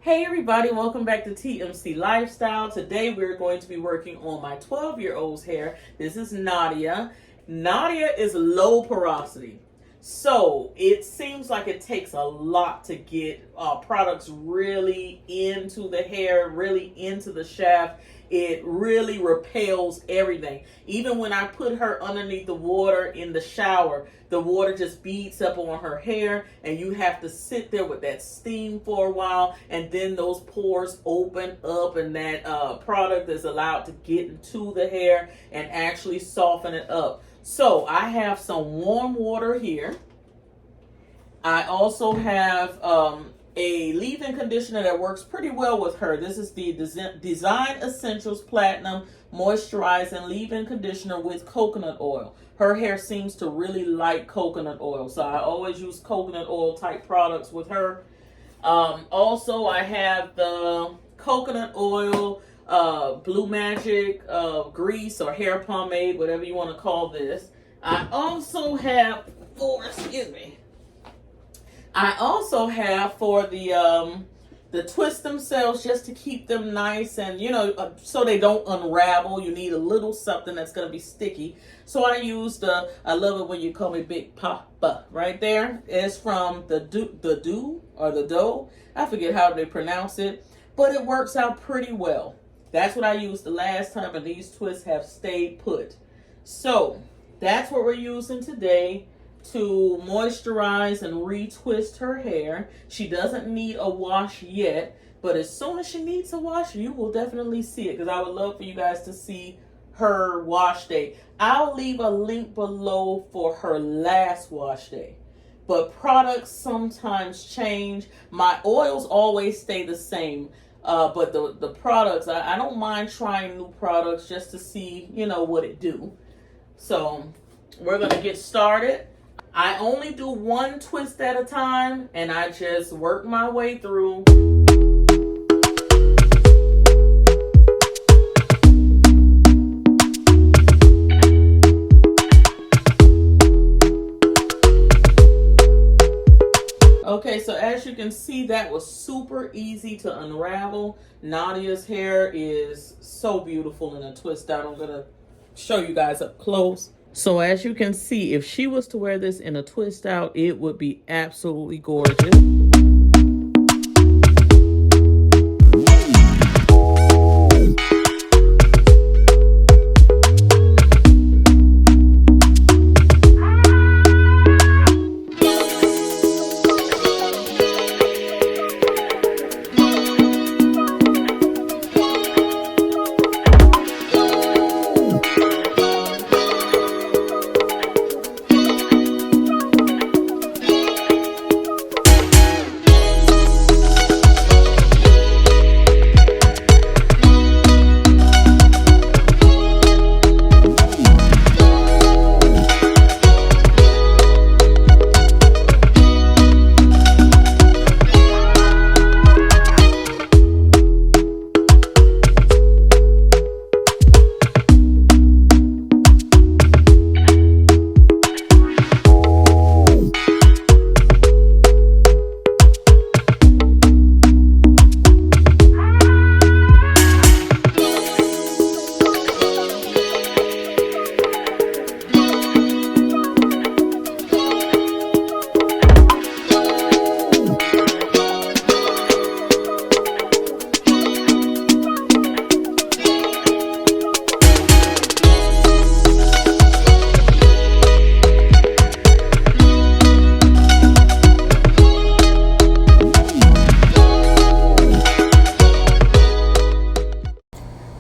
Hey everybody, welcome back to TMC Lifestyle. Today we're going to be working on my 12-year-old's hair. This is Nadia. Nadia is low porosity. So it seems like it takes a lot to get products really into the hair, really into the shaft. It really repels everything. Even when I put her underneath the water in the shower, the water just beads up on her hair, and you have to sit there with that steam for a while, and then those pores open up, and that product is allowed to get into the hair and actually soften it up. So I have some warm water here. I also have a leave-in conditioner that works pretty well with her. This is the Design Essentials Platinum Moisturizing Leave-In Conditioner with coconut oil. Her hair seems to really like coconut oil, so I always use coconut oil type products with her. Also, I have the coconut oil Blue Magic grease or hair pomade, whatever you want to call this. I also have for the twists themselves, just to keep them nice and, so they don't unravel. You need a little something that's going to be sticky. So I used I love it when you call me Big Papa right there. It's from the dough. I forget how they pronounce it, but it works out pretty well. That's what I used the last time, and these twists have stayed put. So that's what we're using today to moisturize and retwist her hair. She doesn't need a wash yet, but as soon as she needs a wash, you will definitely see it, because I would love for you guys to see her wash day. I'll leave a link below for her last wash day, but products sometimes change. My oils always stay the same, but the products, I don't mind trying new products just to see, what it do. So we're gonna get started. I only do one twist at a time, and I just work my way through. Okay, so as you can see, that was super easy to unravel. Nadia's hair is so beautiful in a twist out. I'm gonna show you guys up close. So as you can see, if she was to wear this in a twist out, it would be absolutely gorgeous.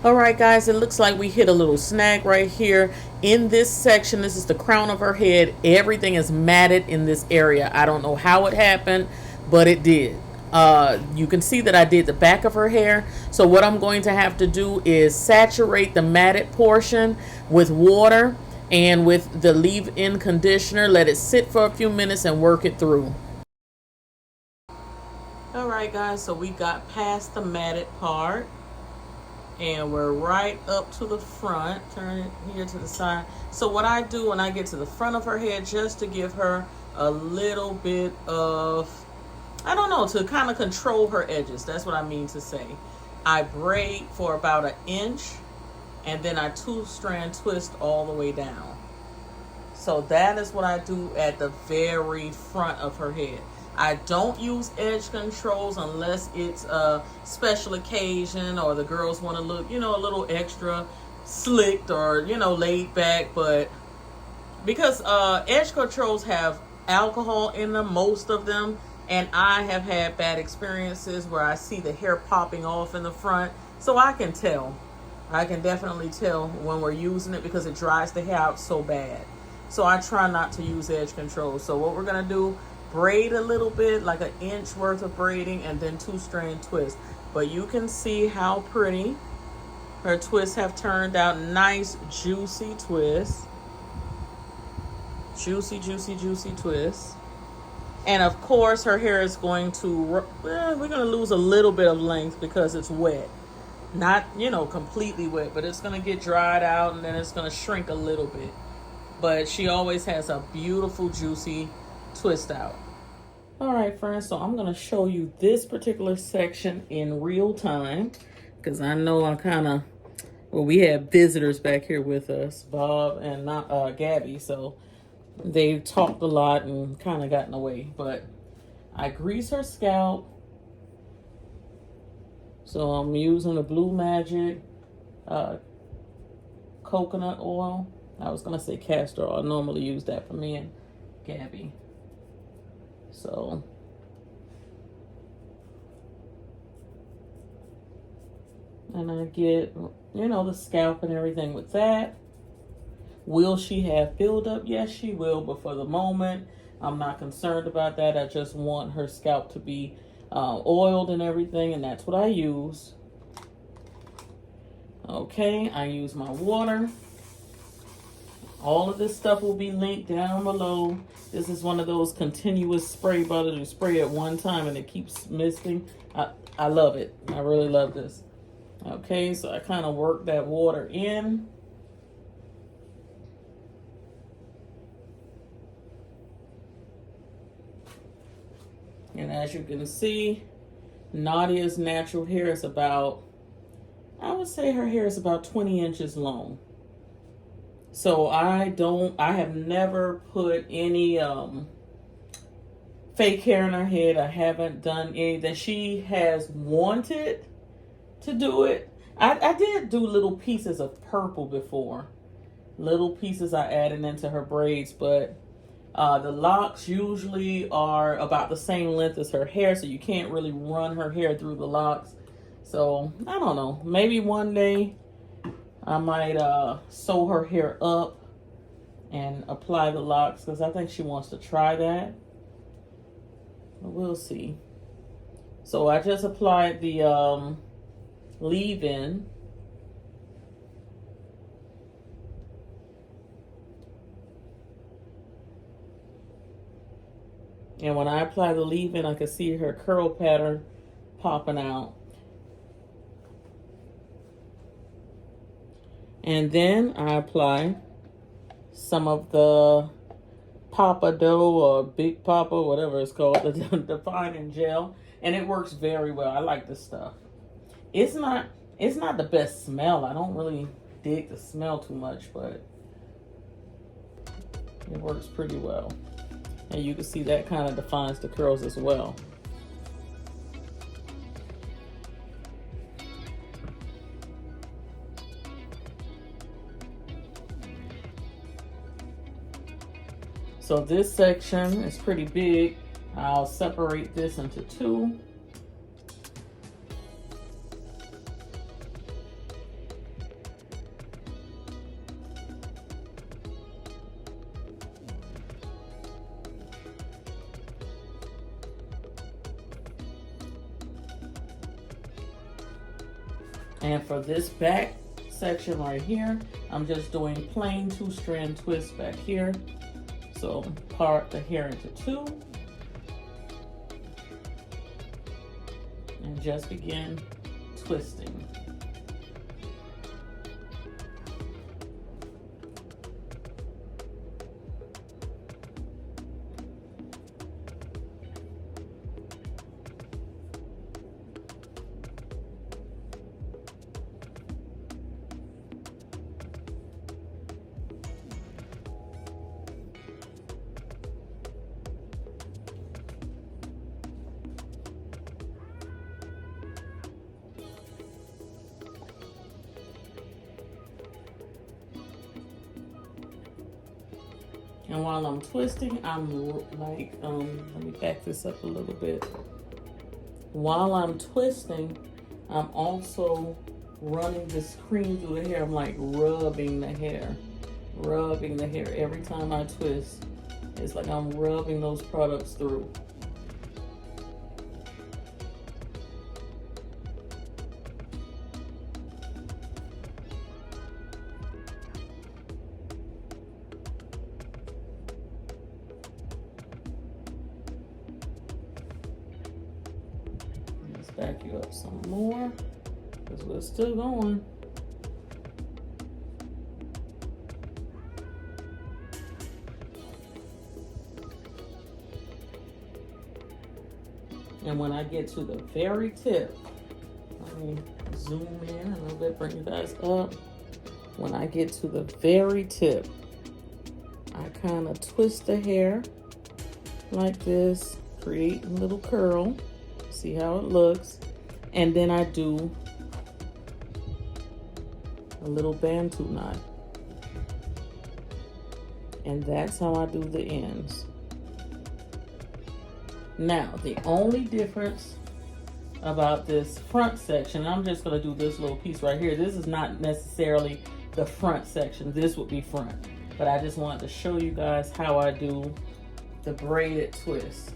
Alright guys, it looks like we hit a little snag right here. In this section, this is the crown of her head. Everything is matted in this area. I don't know how it happened, but it did. You can see that I did the back of her hair. So what I'm going to have to do is saturate the matted portion with water and with the leave-in conditioner. Let it sit for a few minutes and work it through. Alright guys, so we got past the matted part. And we're right up to the front. Turn it here to the side. So what I do when I get to the front of her head, just to give her a little bit of I don't know, to kind of control her edges. That's what I mean to say. I braid for about 1 inch, and then I 2-strand twist all the way down. So that is what I do at the very front of her head. I don't use edge controls unless it's a special occasion or the girls want to look, a little extra slicked or, laid back. But because edge controls have alcohol in them, most of them, and I have had bad experiences where I see the hair popping off in the front. So I can tell. I can definitely tell when we're using it because it dries the hair out so bad. So I try not to use edge controls. So what we're going to do, braid a little bit, like 1 inch worth of braiding, and then 2-strand twist. But you can see how pretty her twists have turned out. Nice, juicy twists. Juicy, juicy, juicy twists. And of course, her hair is going to, we're going to lose a little bit of length because it's wet. Not, completely wet, but it's going to get dried out and then it's going to shrink a little bit. But she always has a beautiful, juicy twist out. All right, friends, so I'm going to show you this particular section in real time because I know we have visitors back here with us, Bob and Gabby, so they talked a lot and kind of got in the way. But I grease her scalp. So I'm using the Blue Magic coconut oil. I was going to say castor oil. I normally use that for me and Gabby. So and I get, the scalp and everything with that. Will she have buildup? Yes, she will. But for the moment, I'm not concerned about that. I just want her scalp to be oiled and everything. And that's what I use. Okay, I use my water. All of this stuff will be linked down below. This is one of those continuous spray bottles. You spray at one time and it keeps misting. I love it. I really love this. Okay, so I kind of work that water in. And as you can see, Nadia's natural hair is about, I would say her hair is about 20 inches long. So I have never put any fake hair in her head. I haven't done anything. She has wanted to do it. I did do little pieces of purple before. Little pieces I added into her braids, but the locks usually are about the same length as her hair, so you can't really run her hair through the locks. So I don't know. Maybe one day I might sew her hair up and apply the locks because I think she wants to try that. But we'll see. So I just applied the leave-in. And when I apply the leave-in, I can see her curl pattern popping out. And then I apply some of the Papa Dough or Big Papa, whatever it's called, the defining gel. And it works very well. I like this stuff. It's not the best smell. I don't really dig the smell too much, but it works pretty well. And you can see that kind of defines the curls as well. So this section is pretty big. I'll separate this into two. And for this back section right here, I'm just doing plain 2-strand twists back here. So part the hair into two and just begin twisting. And while I'm twisting, I'm like, let me back this up a little bit. While I'm twisting, I'm also running this cream through the hair. I'm like rubbing the hair every time I twist. It's like I'm rubbing those products through. Let's back you up some more because we're still going. And when I get to the very tip, let me zoom in a little bit, bring you guys up. When I get to the very tip, I kind of twist the hair like this, create a little curl, see how it looks. And then I do a little Bantu knot. And that's how I do the ends. Now, the only difference about this front section, I'm just going to do this little piece right here. This is not necessarily the front section. This would be front. But I just wanted to show you guys how I do the braided twist.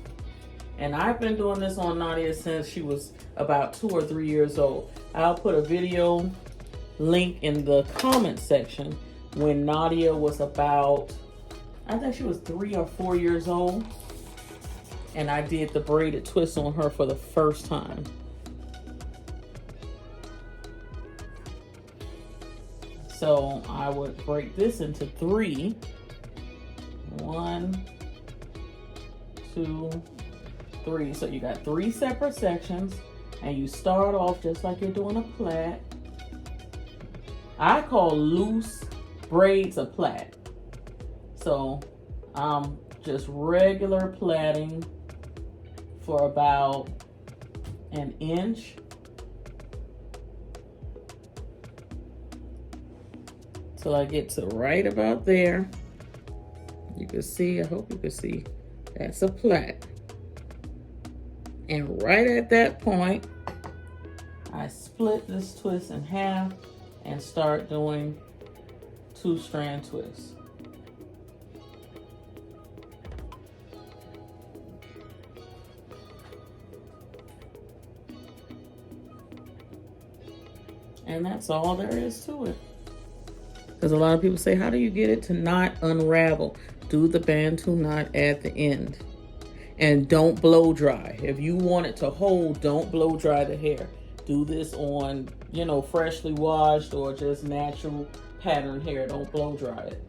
And I've been doing this on Nadia since she was about 2 or 3 years old. I'll put a video link in the comment section when Nadia was about, I think she was 3 or 4 years old. And I did the braided twist on her for the first time. So I would break this into 3. 1, 2, 3. So you got 3 separate sections, and you start off just like you're doing a plait. I call loose braids a plait. So I'm just regular plaiting for about an inch. Till I get to right about there. You can see, I hope you can see, that's a plait. And right at that point, I split this twist in half and start doing 2-strand twists. And that's all there is to it. Because a lot of people say, how do you get it to not unravel? Do the Bantu knot at the end. And don't blow dry. If you want it to hold, don't blow dry the hair. Do this on, you know, freshly washed or just natural pattern hair. Don't blow dry it.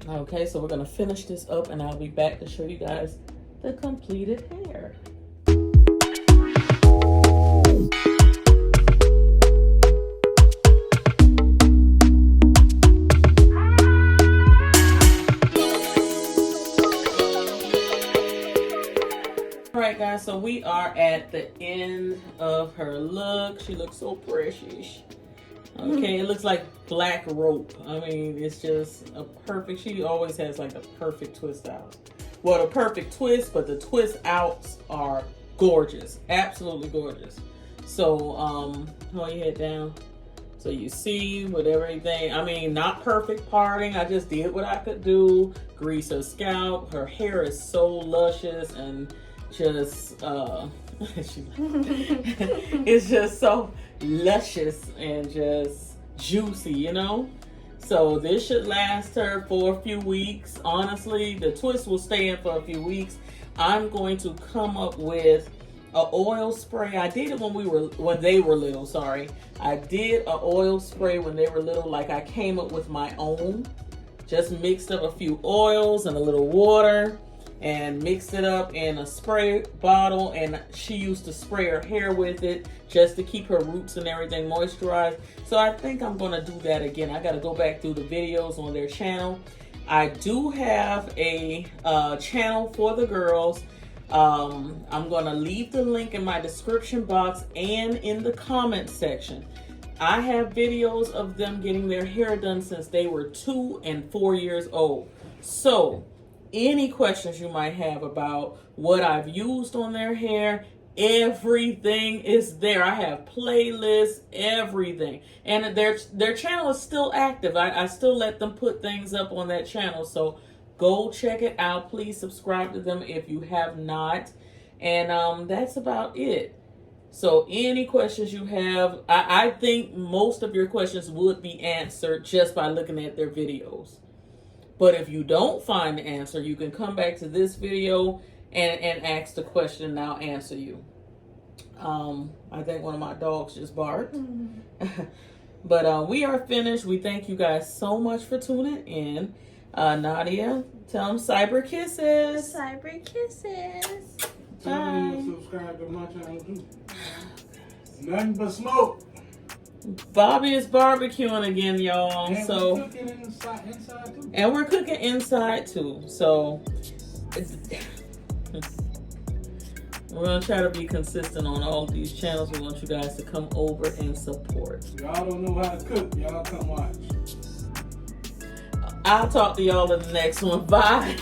Okay, so we're going to finish this up and I'll be back to show you guys the completed hair. Alright guys, so we are at the end of her look. She looks so precious. Okay, it looks like black rope. I mean, it's just a perfect, she always has like a perfect twist out. Well, the perfect twist, but the twist outs are gorgeous. Absolutely gorgeous. So, hold your head down. So you see with everything, I mean, not perfect parting. I just did what I could do. Grease her scalp. Her hair is so luscious and just it's just so luscious and just juicy, you know. So this should last her for a few weeks. Honestly, the twist will stay in for a few weeks. I'm going to come up with an oil spray. I did it when they were little, sorry. I did an oil spray when they were little, like I came up with my own. Just mixed up a few oils and a little water and mixed it up in a spray bottle, and she used to spray her hair with it just to keep her roots and everything moisturized. So I think I'm gonna do that again. I gotta go back through the videos on their channel. I do have a channel for the girls. I'm gonna leave the link in my description box and in the comment section. I have videos of them getting their hair done since they were 2 and 4 years old. So, any questions you might have about what I've used on their hair, everything is there. I have playlists, everything. And their channel is still active. I still let them put things up on that channel. So go check it out. Please subscribe to them if you have not. And that's about it. So any questions you have, I think most of your questions would be answered just by looking at their videos. But if you don't find the answer, you can come back to this video and ask the question and I'll answer you. I think one of my dogs just barked. But we are finished. We thank you guys so much for tuning in. Nadia, tell them cyber kisses. Cyber kisses. Tell me to subscribe to my channel too. Nothing but smoke. Bobby is barbecuing again, y'all. And so we're cooking inside too. And we're cooking inside too. So we're gonna try to be consistent on all these channels. We want you guys to come over and support. Y'all don't know how to cook. Y'all come watch. I'll talk to y'all in the next one. Bye.